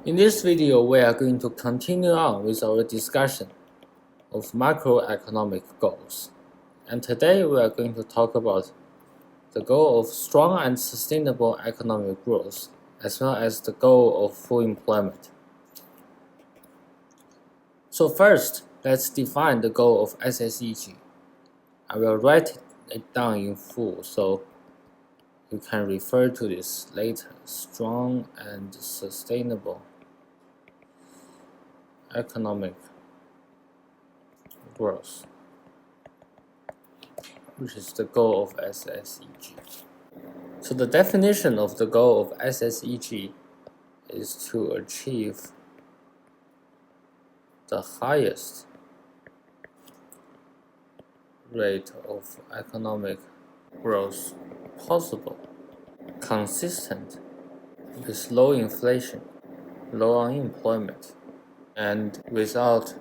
In this video, we are going to continue on with our discussion of macroeconomic goals. And today we are going to talk about the goal of strong and sustainable economic growth, as well as the goal of full employment. So first, let's define the goal of SSEG. I will write it down in full so you can refer to this later. Strong and sustainable economic growth, which is the goal of SSEG. So the definition of the goal of SSEG is to achieve the highest rate of economic growth possible, consistent with low inflation, low unemployment, and without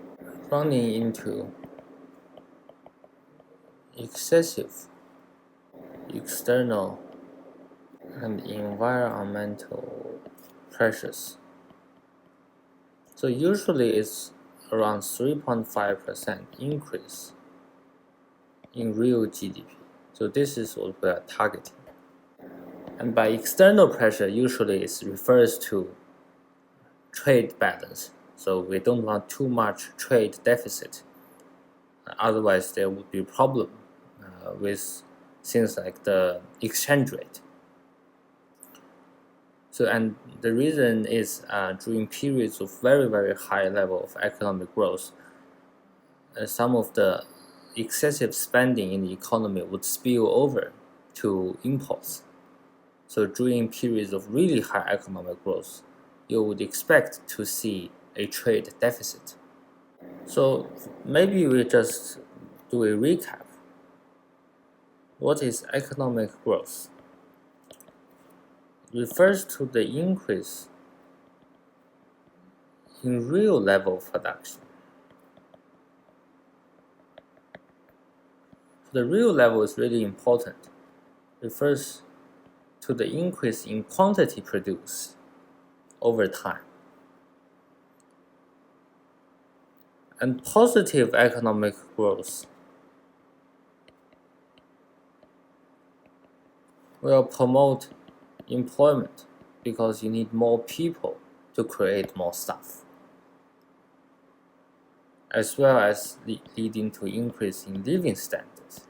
running into excessive external and environmental pressures. So usually it's around 3.5% increase in real GDP. So this is what we are targeting. And by external pressure, usually it refers to trade balance. So we don't want too much trade deficit. Otherwise, there would be a problem with things like the exchange rate. So, and the reason is during periods of very, very high level of economic growth, some of the excessive spending in the economy would spill over to imports. So during periods of really high economic growth, you would expect to see a trade deficit. So maybe we just do a recap. What is economic growth? It refers to the increase in real level of production. The real level is really important. It refers to the increase in quantity produced over time. And positive economic growth will promote employment because you need more people to create more stuff, as well as leading to increase in living standards,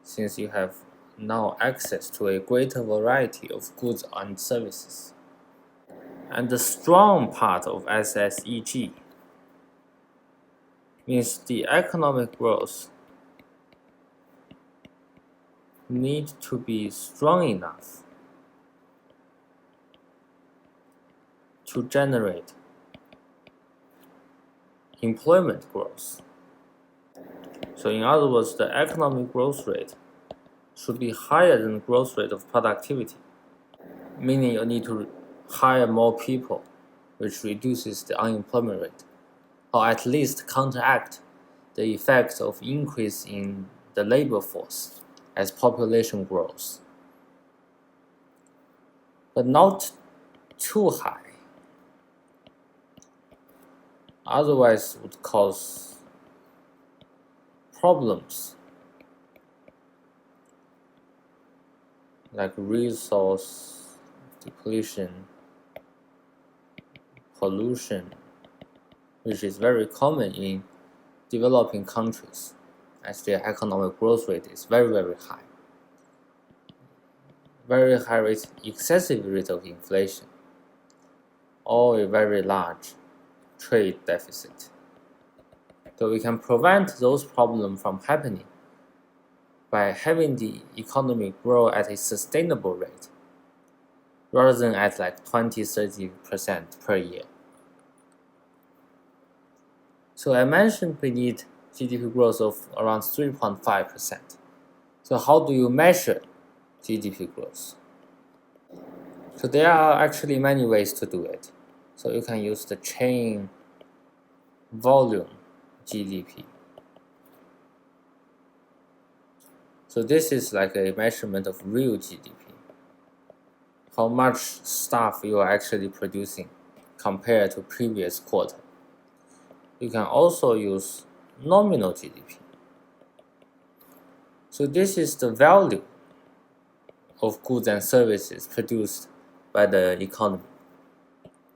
since you have now access to a greater variety of goods and services. And the strong part of SSEG means the economic growth need to be strong enough to generate employment growth. So in other words, the economic growth rate should be higher than the growth rate of productivity, meaning you need to hire more people, which reduces the unemployment rate, or at least counteract the effects of increase in the labor force as population grows. But not too high, otherwise would cause problems like resource depletion, pollution, which is very common in developing countries as their economic growth rate is very, very high. Very high rate, excessive rate of inflation, or a very large trade deficit. So we can prevent those problems from happening by having the economy grow at a sustainable rate rather than at like 20-30% per year. So I mentioned we need GDP growth of around 3.5%. So how do you measure GDP growth? So there are actually many ways to do it. So you can use the chain volume GDP. So this is like a measurement of real GDP. How much stuff you are actually producing compared to previous quarter. You can also use nominal GDP. So this is the value of goods and services produced by the economy,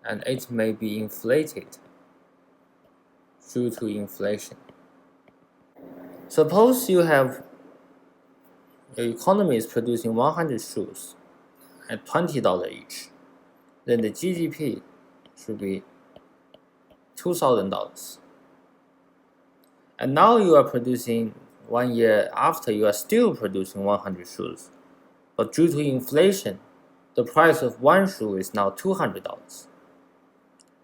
and it may be inflated due to inflation. Suppose you have the economy is producing 100 shoes at $20 each, then the GDP should be $2,000. And now you are producing 1 year after, you are still producing 100 shoes, but due to inflation, the price of one shoe is now $200.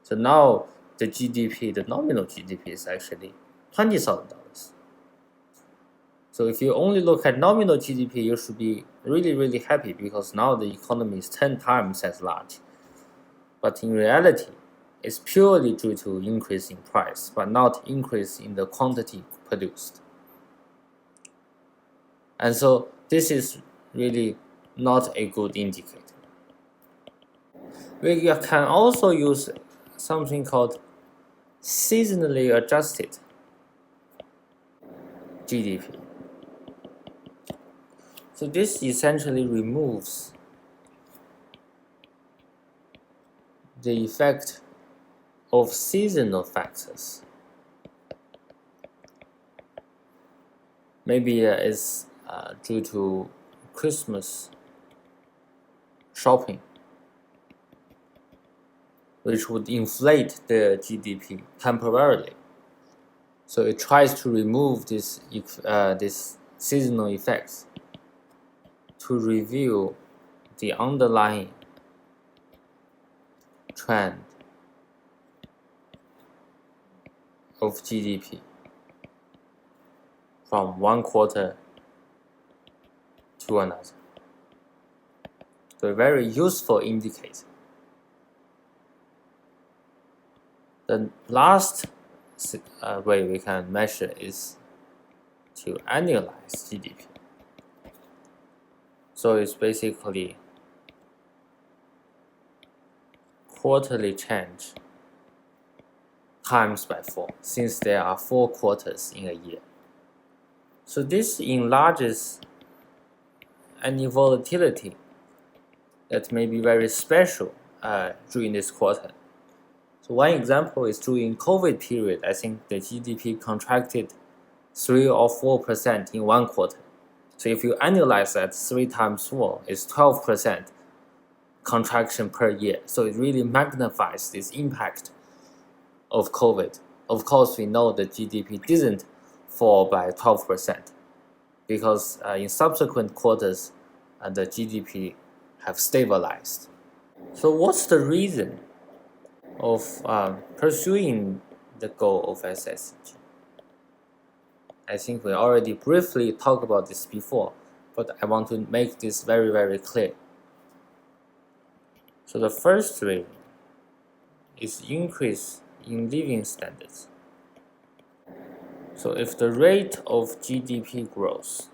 So now the GDP, the nominal GDP, is actually $20,000. So if you only look at nominal GDP, you should be really happy because now the economy is 10 times as large. But in reality, it's purely due to increase in price, but not increase in the quantity produced. And so this is really not a good indicator. We can also use something called seasonally adjusted GDP. So this essentially removes the effect of seasonal factors. Maybe it's due to Christmas shopping, which would inflate the GDP temporarily. So it tries to remove this seasonal effects to reveal the underlying trend of GDP from one quarter to another. So a very useful indicator. The last way we can measure is to annualize GDP. So it's basically quarterly change times by 4, since there are 4 quarters in a year. So this enlarges any volatility that may be very special during this quarter. So one example is during COVID period, I think the GDP contracted 3 or 4% in one quarter. So if you annualize that, 3 times 4 is 12% contraction per year. So it really magnifies this impact of COVID. Of course, we know the GDP didn't fall by 12% because in subsequent quarters, the GDP have stabilized. So what's the reason of pursuing the goal of SSEG? I think we already briefly talked about this before, but I want to make this very clear. So the first reason is increase in living standards. So if the rate of GDP growth,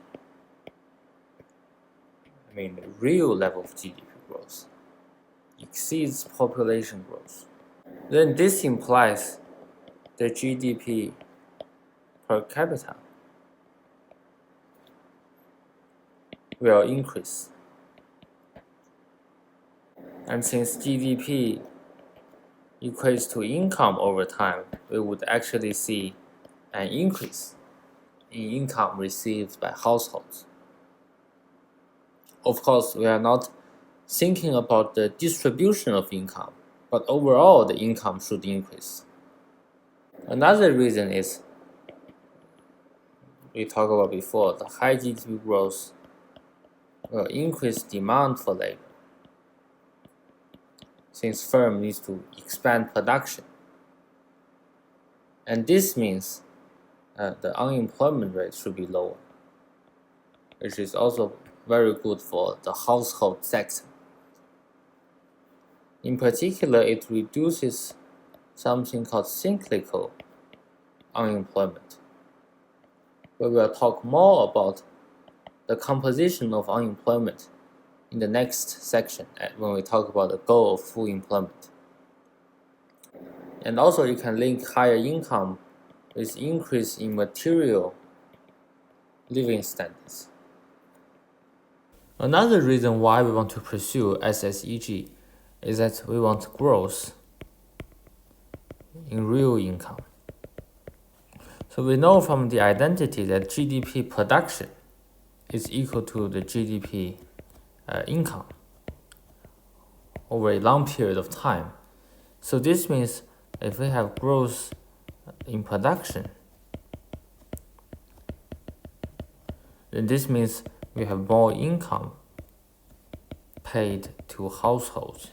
the real level of GDP growth, exceeds population growth, then this implies the GDP per capita will increase. And since GDP equates to income over time, we would actually see an increase in income received by households. Of course, we are not thinking about the distribution of income, but overall the income should increase. Another reason is, we talked about before, the high GDP growth will increase demand for labor, since firm needs to expand production. And this means the unemployment rate should be lower, which is also very good for the household sector. In particular, it reduces something called cyclical unemployment. We will talk more about the composition of unemployment in the next section when we talk about the goal of full employment. And also you can link higher income with increase in material living standards. Another reason why we want to pursue SSEG is that we want growth in real income. So we know from the identity that GDP production is equal to the GDP income over a long period of time. So this means if we have growth in production, then this means we have more income paid to households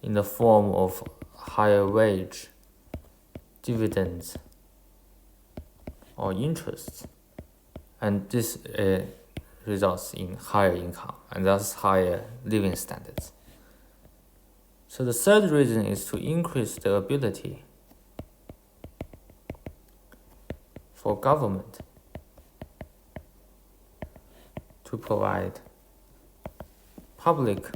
in the form of higher wage, dividends, or interests. And this results in higher income and thus higher living standards. So the third reason is to increase the ability for government to provide public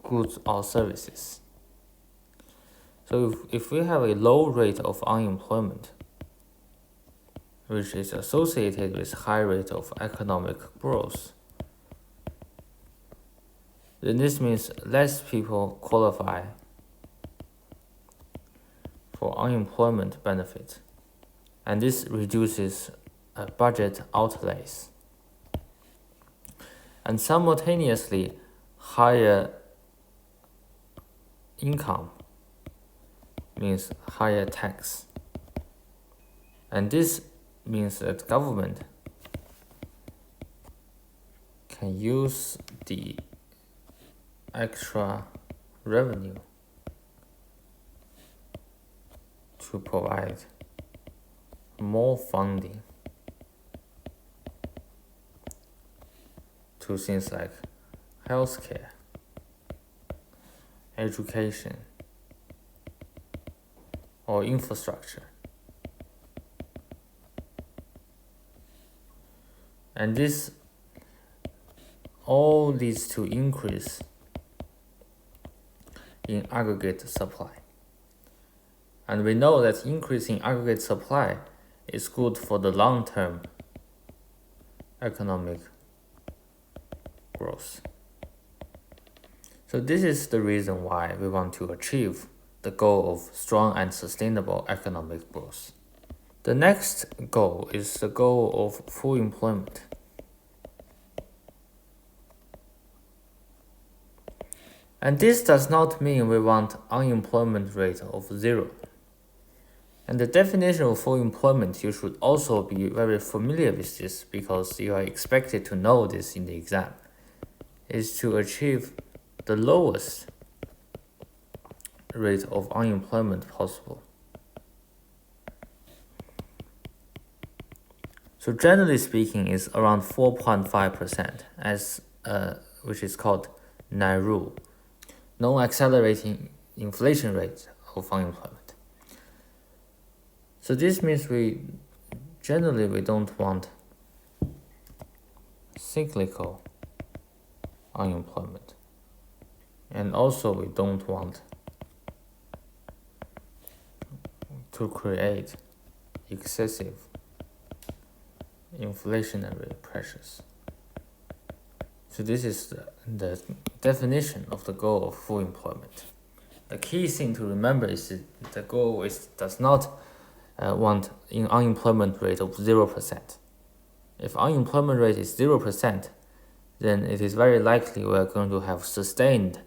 goods or services. So if we have a low rate of unemployment, which is associated with high rate of economic growth, then this means less people qualify for unemployment benefits, and this reduces budget outlays. And simultaneously, higher income means higher tax. And this means that government can use the extra revenue to provide more funding to things like healthcare, education, or infrastructure. And this all leads to increase in aggregate supply. And we know that increasing aggregate supply is good for the long-term economic growth. So this is the reason why we want to achieve the goal of strong and sustainable economic growth. The next goal is the goal of full employment. And this does not mean we want unemployment rate of 0. And the definition of full employment, you should also be very familiar with this because you are expected to know this in the exam, is to achieve the lowest rate of unemployment possible. So generally speaking, it's around 4.5% as which is called NAIRU, non-accelerating inflation rate of unemployment. So this means we don't want cyclical unemployment, and also we don't want to create excessive inflationary pressures. So this is the definition of the goal of full employment. The key thing to remember is that the goal does not want an unemployment rate of 0%. If unemployment rate is 0%, then it is very likely we are going to have sustained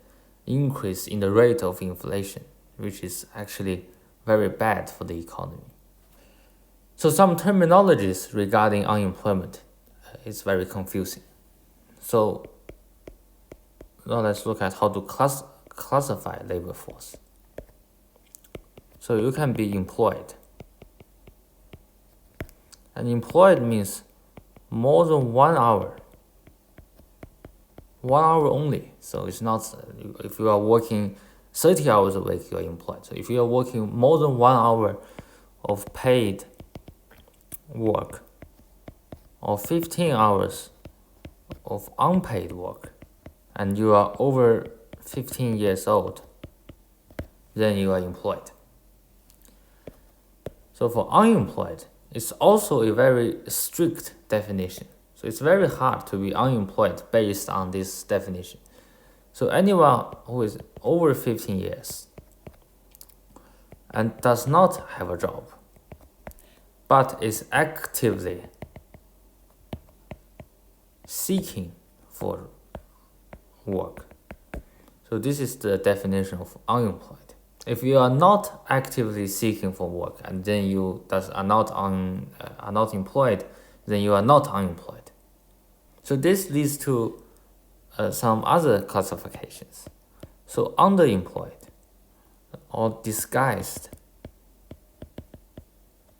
increase in the rate of inflation, which is actually very bad for the economy. So some terminologies regarding unemployment is very confusing. So now let's look at how to classify labor force. So you can be employed. And employed means more than 1 hour. 1 hour only. So it's not, if you are working 30 hours a week, you are employed. So if you are working more than 1 hour of paid work or 15 hours of unpaid work, and you are over 15 years old, then you are employed. So for unemployed, it's also a very strict definition. So it's very hard to be unemployed based on this definition. So anyone who is over 15 years and does not have a job, but is actively seeking for work. So this is the definition of unemployed. If you are not actively seeking for work and then you are not employed, then you are not unemployed. So this leads to some other classifications. So underemployed or disguised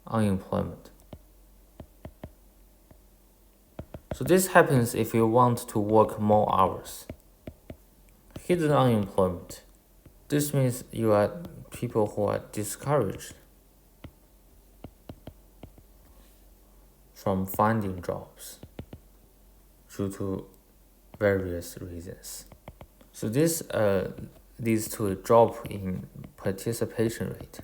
unemployment. So this happens if you want to work more hours. Hidden unemployment. This means you are people who are discouraged from finding jobs due to various reasons. So this leads to a drop in participation rate.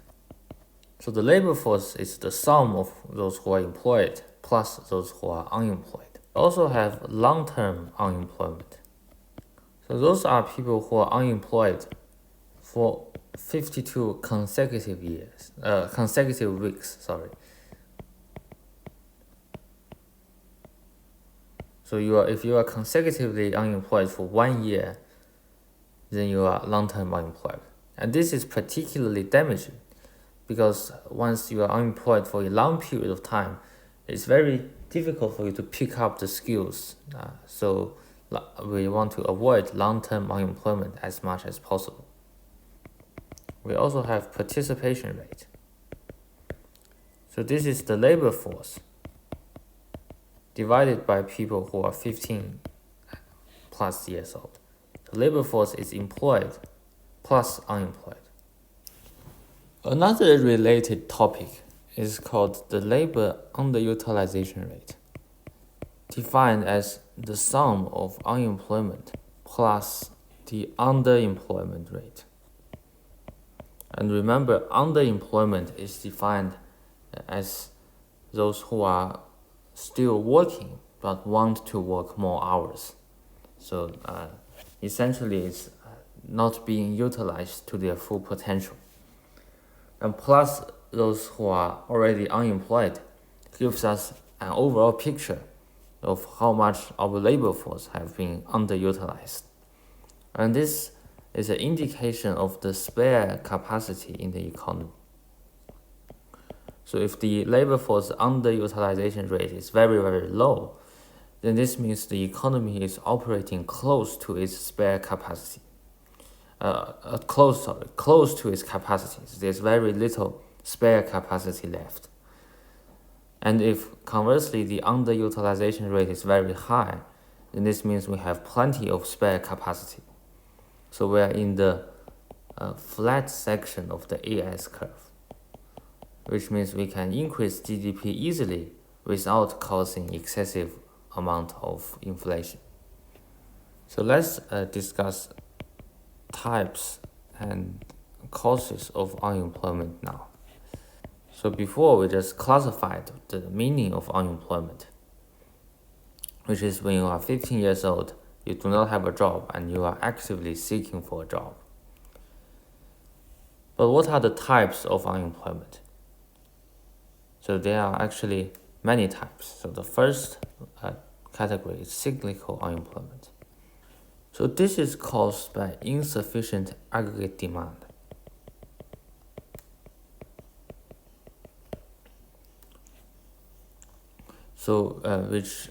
So the labor force is the sum of those who are employed plus those who are unemployed. We also have long-term unemployment. So those are people who are unemployed for 52 consecutive weeks. So if you are consecutively unemployed for 1 year, then you are long-term unemployed. And this is particularly damaging because once you are unemployed for a long period of time, it's very difficult for you to pick up the skills. So we want to avoid long-term unemployment as much as possible. We also have participation rate. So this is the labor force divided by people who are 15 plus years old. The labor force is employed plus unemployed. Another related topic is called the labor underutilization rate, defined as the sum of unemployment plus the underemployment rate. And remember, underemployment is defined as those who are still working but want to work more hours. So essentially it's not being utilized to their full potential. And plus those who are already unemployed gives us an overall picture of how much our labor force have been underutilized. And this is an indication of the spare capacity in the economy. So if the labor force underutilization rate is very, very low, then this means the economy is operating close to its spare capacity. Close to its capacity. There's very little spare capacity left. And if conversely the underutilization rate is very high, then this means we have plenty of spare capacity. So we are in the flat section of the AS curve, which means we can increase GDP easily without causing excessive amount of inflation. So let's discuss types and causes of unemployment now. So before we just classified the meaning of unemployment, which is when you are 15 years old, you do not have a job and you are actively seeking for a job. But what are the types of unemployment? So there are actually many types. So the first category is cyclical unemployment. So this is caused by insufficient aggregate demand. So which,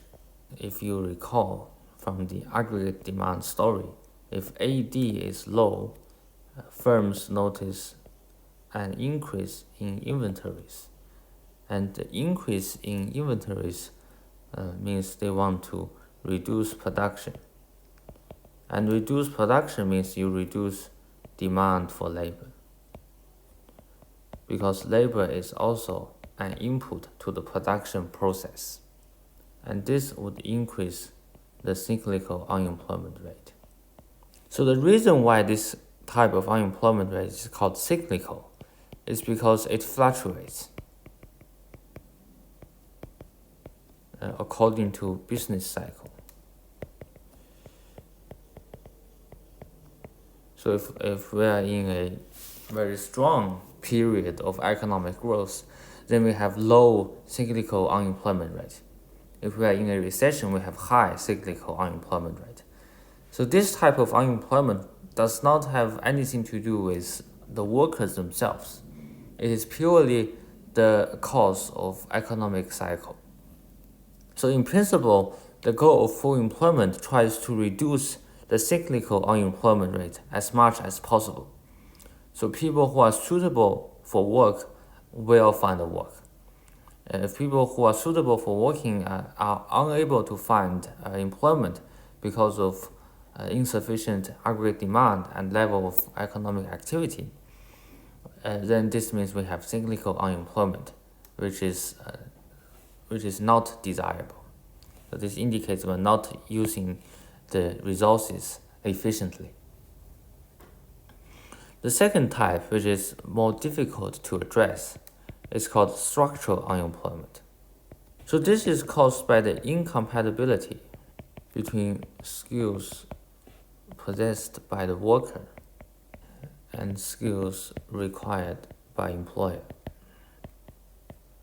if you recall from the aggregate demand story, if AD is low, firms notice an increase in inventories. And the increase in inventories means they want to reduce production. And reduce production means you reduce demand for labor. Because labor is also an input to the production process. And this would increase the cyclical unemployment rate. So the reason why this type of unemployment rate is called cyclical is because it fluctuates according to business cycle. So if we are in a very strong period of economic growth, then we have low cyclical unemployment rate. If we are in a recession, we have high cyclical unemployment rate. So this type of unemployment does not have anything to do with the workers themselves. It is purely the cause of economic cycle. So in principle, the goal of full employment tries to reduce the cyclical unemployment rate as much as possible. So people who are suitable for work will find a work. If people who are suitable for working are unable to find employment because of insufficient aggregate demand and level of economic activity, then this means we have cyclical unemployment, which is not desirable. So this indicates we're not using the resources efficiently. The second type, which is more difficult to address, is called structural unemployment. So this is caused by the incompatibility between skills possessed by the worker and skills required by employer.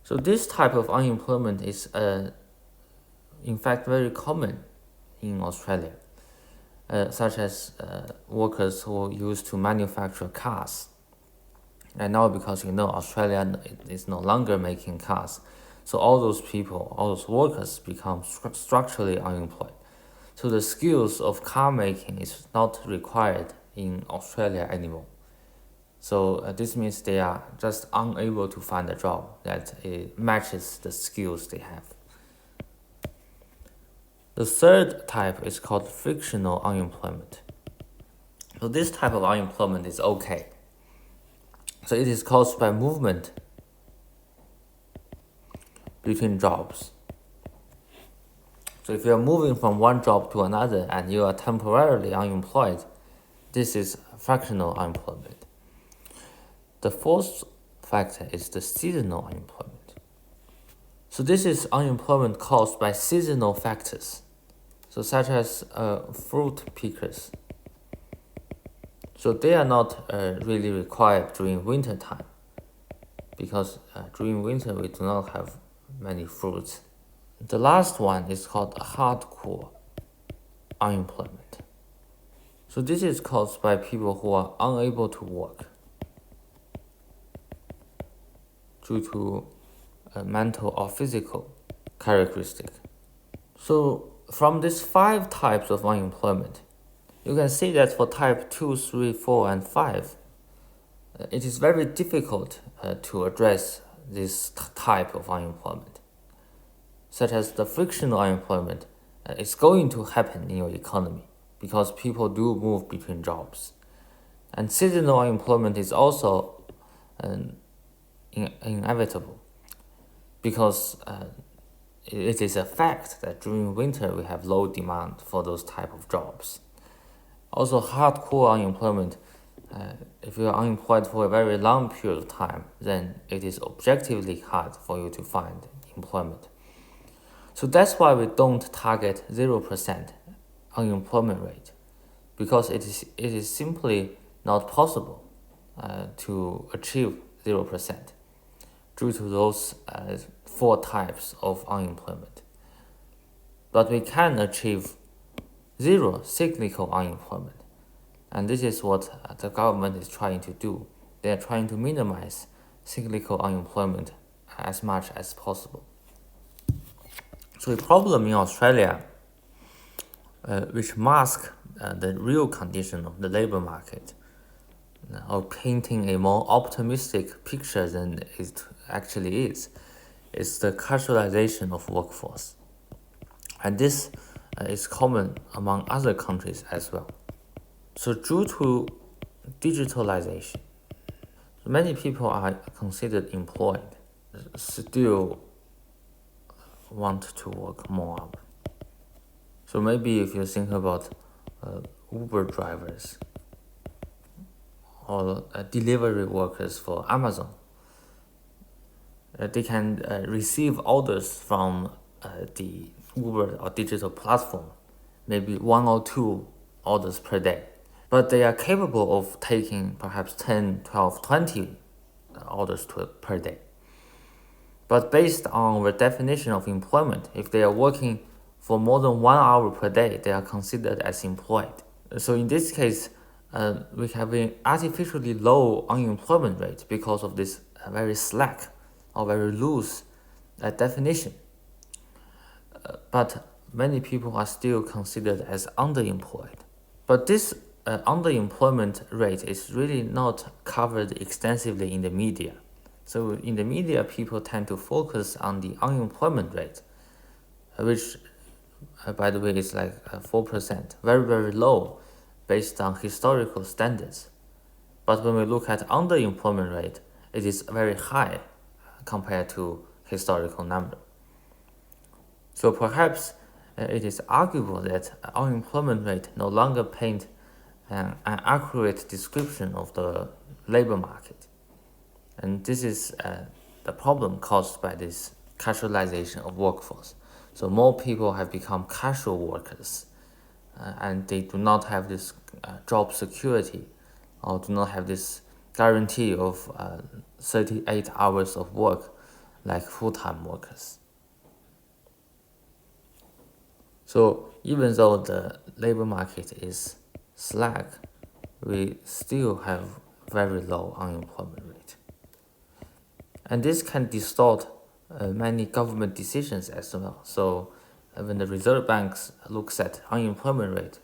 So this type of unemployment is in fact very common in Australia, such as workers who used to manufacture cars. And now because Australia is no longer making cars, so all those people, all those workers become structurally unemployed. So the skills of car making is not required in Australia anymore. So this means they are just unable to find a job that matches the skills they have. The third type is called frictional unemployment. So this type of unemployment is okay. So it is caused by movement between jobs. So if you are moving from one job to another and you are temporarily unemployed, this is fractional unemployment. The fourth factor is the seasonal unemployment. So this is unemployment caused by seasonal factors, so such as fruit pickers. So they are not really required during winter time, because during winter we do not have many fruits. The last one is called hardcore unemployment. So this is caused by people who are unable to work due to a mental or physical characteristic. So from these 5 types of unemployment, you can see that for type 2, 3, 4, and 5, it is very difficult to address this type of unemployment, such as the frictional unemployment. It's going to happen in your economy because people do move between jobs. And seasonal unemployment is also inevitable because it is a fact that during winter we have low demand for those type of jobs. Also, hardcore unemployment, if you are unemployed for a very long period of time, then it is objectively hard for you to find employment. So that's why we don't target 0% unemployment rate, because it is simply not possible to achieve 0% due to those 4 types of unemployment. But we can achieve 0 cyclical unemployment, and this is what the government is trying to do. They are trying to minimize cyclical unemployment as much as possible. So the problem in Australia, which masks the real condition of the labor market, or painting a more optimistic picture than it actually is the casualisation of workforce. And this is common among other countries as well. So due to digitalization, many people are considered employed, still want to work more. So maybe if you think about Uber drivers or delivery workers for Amazon. They can receive orders from the Uber or digital platform, maybe 1 or 2 orders per day. But they are capable of taking perhaps 10, 12, 20 orders per day. But based on the definition of employment, if they are working for more than 1 hour per day, they are considered as employed. So in this case, we have an artificially low unemployment rate because of this very slack or very loose definition. But many people are still considered as underemployed. But this underemployment rate is really not covered extensively in the media. So in the media, people tend to focus on the unemployment rate, which, by the way, is like 4%, very, very low based on historical standards. But when we look at underemployment rate, it is very high compared to historical number. So perhaps it is arguable that unemployment rate no longer paint an accurate description of the labor market. And this is the problem caused by this casualization of workforce. So more people have become casual workers, and they do not have this job security, or do not have this guarantee of 38 hours of work like full-time workers. So even though the labor market is slack, we still have very low unemployment rate. And this can distort many government decisions as well. So when the Reserve Banks looks at unemployment rate,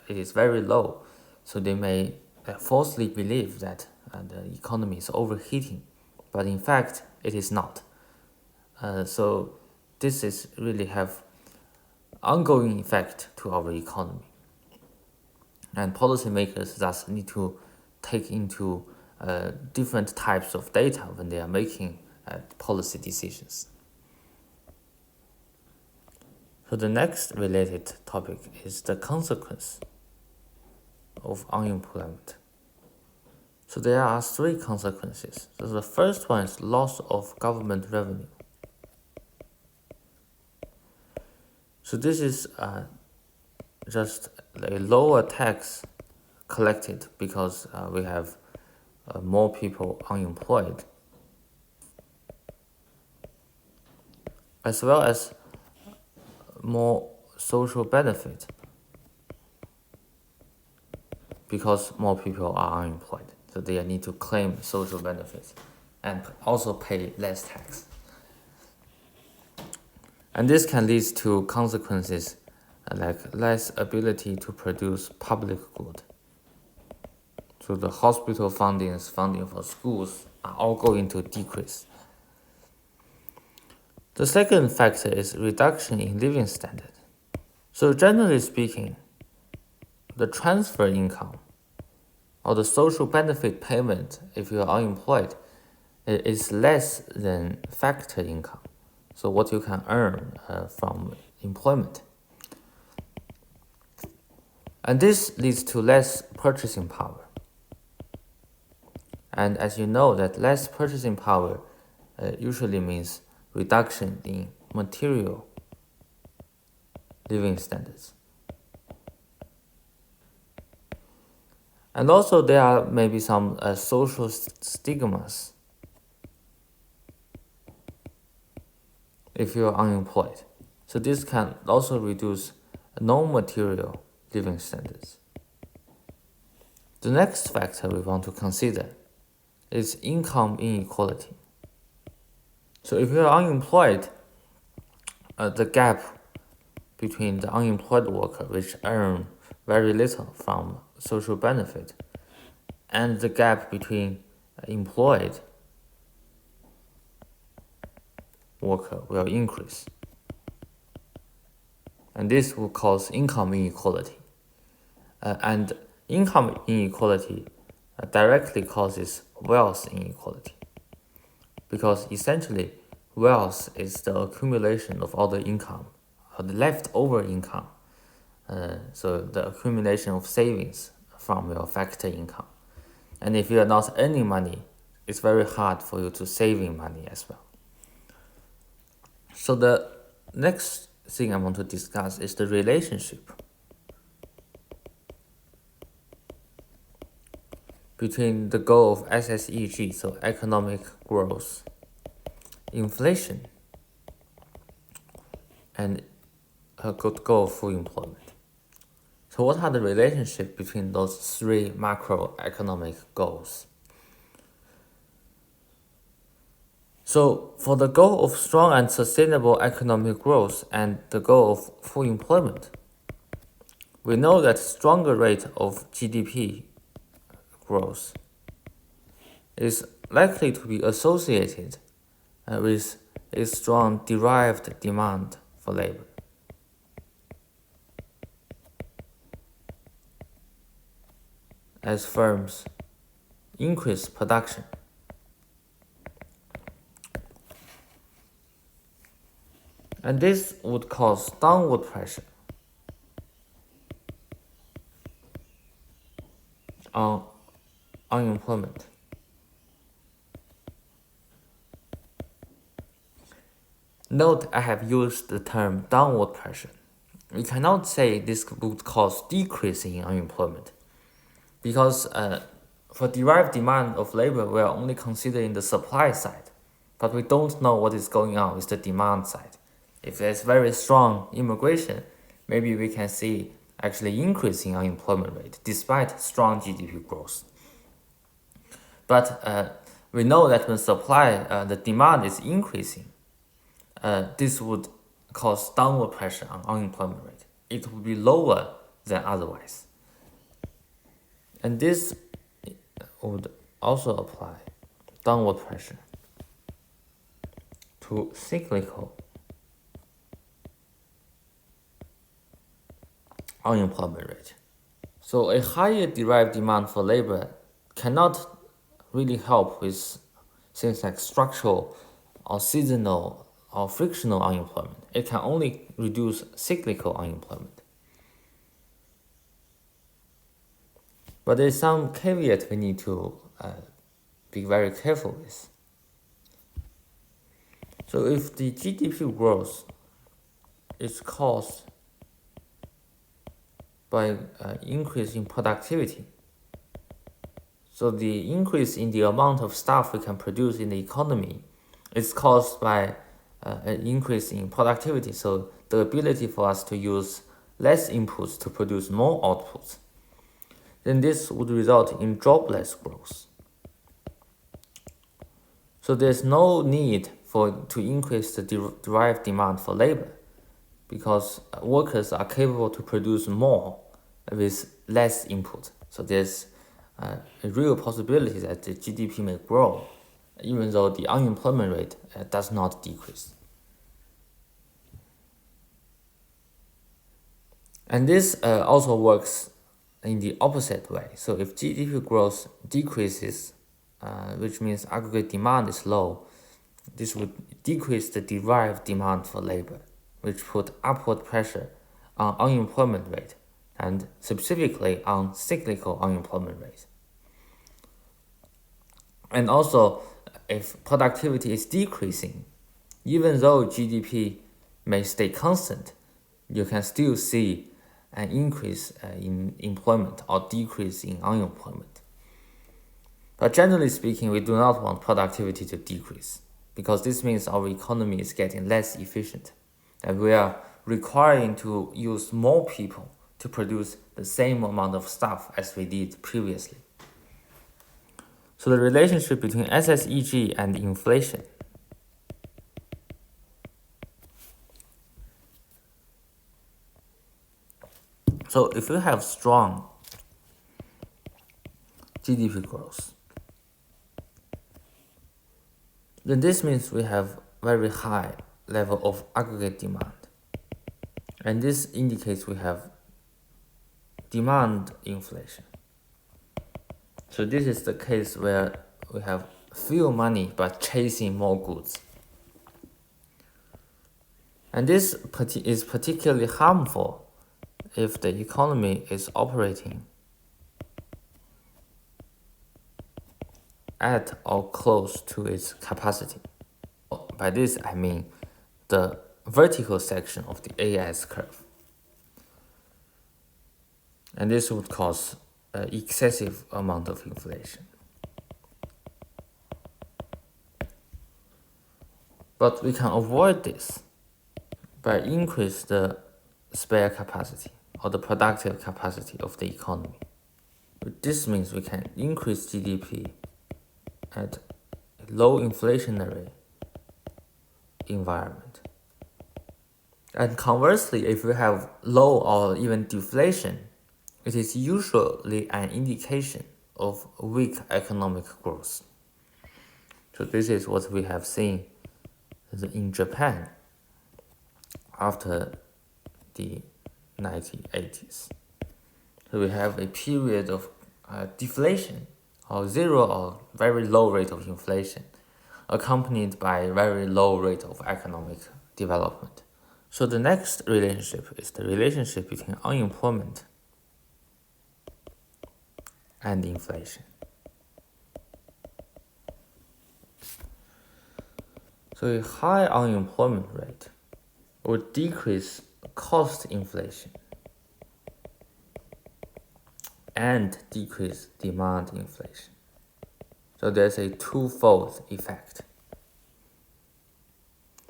it is very low. So they may falsely believe that the economy is overheating, but in fact it is not. So this is really have ongoing effect to our economy. And policymakers thus need to take into different types of data when they are making policy decisions. So the next related topic is the consequence of unemployment. So there are 3 consequences. So the first one is loss of government revenue. So this is just a lower tax collected because we have more people unemployed, as well as more social benefit because more people are unemployed. So they need to claim social benefits and also pay less tax. And this can lead to consequences like less ability to produce public good. So the hospital funding for schools are all going to decrease. The second factor is reduction in living standard. So generally speaking, the transfer income or the social benefit payment if you are unemployed is less than factor income. So what you can earn from employment. And this leads to less purchasing power. And as you know, that less purchasing power usually means reduction in material living standards. And also there are maybe some social stigmas if you are unemployed. So this can also reduce non-material living standards. The next factor we want to consider is income inequality. So if you are unemployed, the gap between the unemployed worker, which earn very little from social benefit, and the gap between employed worker will increase. And this will cause income inequality. And income inequality directly causes wealth inequality. Because essentially, wealth is the accumulation of all the income, or the leftover income so the accumulation of savings from your factor income. And if you are not earning money, it's very hard for you to saving money as well. So the next thing I want to discuss is the relationship between the goal of SSEG, so economic growth, inflation, and a good goal of full employment. So what are the relationship between those three macroeconomic goals? So for the goal of strong and sustainable economic growth and the goal of full employment, we know that stronger rate of GDP growth is likely to be associated with a strong derived demand for labor. As firms increase production. And this would cause downward pressure on unemployment. Note I have used the term downward pressure. We cannot say this would cause decrease in unemployment because for derived demand of labor, we are only considering the supply side, but we don't know what is going on with the demand side. If there's very strong immigration, maybe we can see actually increasing unemployment rate despite strong GDP growth. But we know that when the demand is increasing, this would cause downward pressure on unemployment rate. It would be lower than otherwise. And this would also apply downward pressure to cyclical unemployment rate. So a higher derived demand for labor cannot really help with things like structural or seasonal or frictional unemployment. It can only reduce cyclical unemployment. But there's some caveat we need to be very careful with. So if the GDP growth is caused by increase in productivity, so the increase in the amount of stuff we can produce in the economy is caused by an increase in productivity, so the ability for us to use less inputs to produce more outputs, then this would result in jobless growth. So there's no need to increase the derived demand for labor because workers are capable to produce more with less input. So there's a real possibility that the GDP may grow even though the unemployment rate does not decrease. And this also works in the opposite way. So if GDP growth decreases, which means aggregate demand is low, this would decrease the derived demand for labor, which put upward pressure on unemployment rate and specifically on cyclical unemployment rate. And also, if productivity is decreasing, even though GDP may stay constant, you can still see an increase in employment or decrease in unemployment. But generally speaking, we do not want productivity to decrease because this means our economy is getting less efficient and we are requiring to use more people to produce the same amount of stuff as we did previously. So the relationship between SSEG and inflation. So if you have strong GDP growth, then this means we have very high level of aggregate demand. And this indicates we have demand inflation. So this is the case where we have few money but chasing more goods. And this is particularly harmful if the economy is operating at or close to its capacity. By this I mean the vertical section of the AS curve. And this would cause an excessive amount of inflation. But we can avoid this by increase the spare capacity or the productive capacity of the economy. This means we can increase GDP at a low inflationary environment. And conversely, if we have low or even deflation, it is usually an indication of weak economic growth. So this is what we have seen in Japan after the 1980s. So we have a period of deflation or zero or very low rate of inflation, accompanied by a very low rate of economic development. So the next relationship is the relationship between unemployment and inflation. So a high unemployment rate would decrease cost inflation and decrease demand inflation. So there's a twofold effect.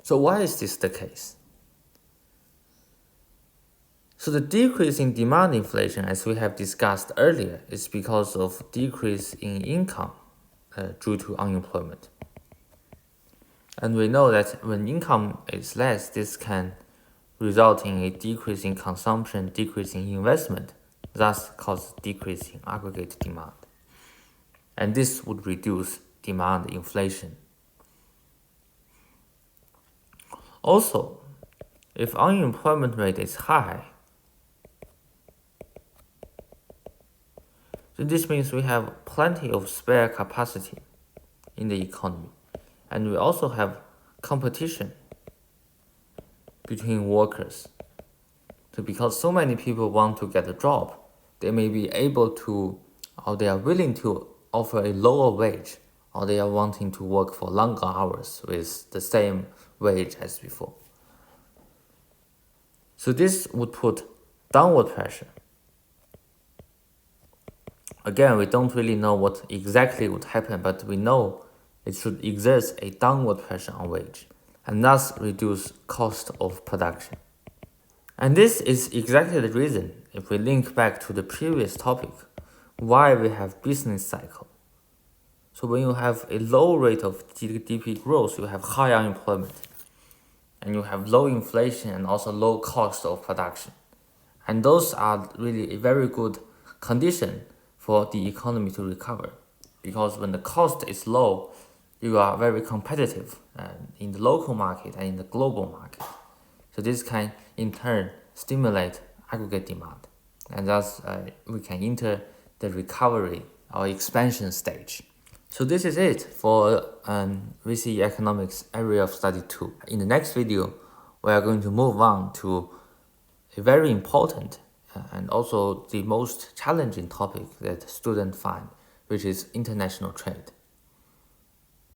So why is this the case? So the decrease in demand inflation, as we have discussed earlier, is because of decrease in income due to unemployment. And we know that when income is less, this can result in a decrease in consumption, decrease in investment, thus cause decrease in aggregate demand. And this would reduce demand inflation. Also, if unemployment rate is high, so this means we have plenty of spare capacity in the economy. And we also have competition between workers. So because so many people want to get a job, they may be able to, or they are willing to offer a lower wage, or they are wanting to work for longer hours with the same wage as before. So this would put downward pressure. Again, we don't really know what exactly would happen, but we know it should exert a downward pressure on wage and thus reduce cost of production. And this is exactly the reason, if we link back to the previous topic, why we have business cycle. So when you have a low rate of GDP growth, you have high unemployment, and you have low inflation and also low cost of production. And those are really a very good condition for the economy to recover. Because when the cost is low, you are very competitive in the local market and in the global market. So this can in turn stimulate aggregate demand. And thus we can enter the recovery or expansion stage. So this is it for VCE Economics Area of Study 2. In the next video, we are going to move on to a very important and also the most challenging topic that students find, which is international trade.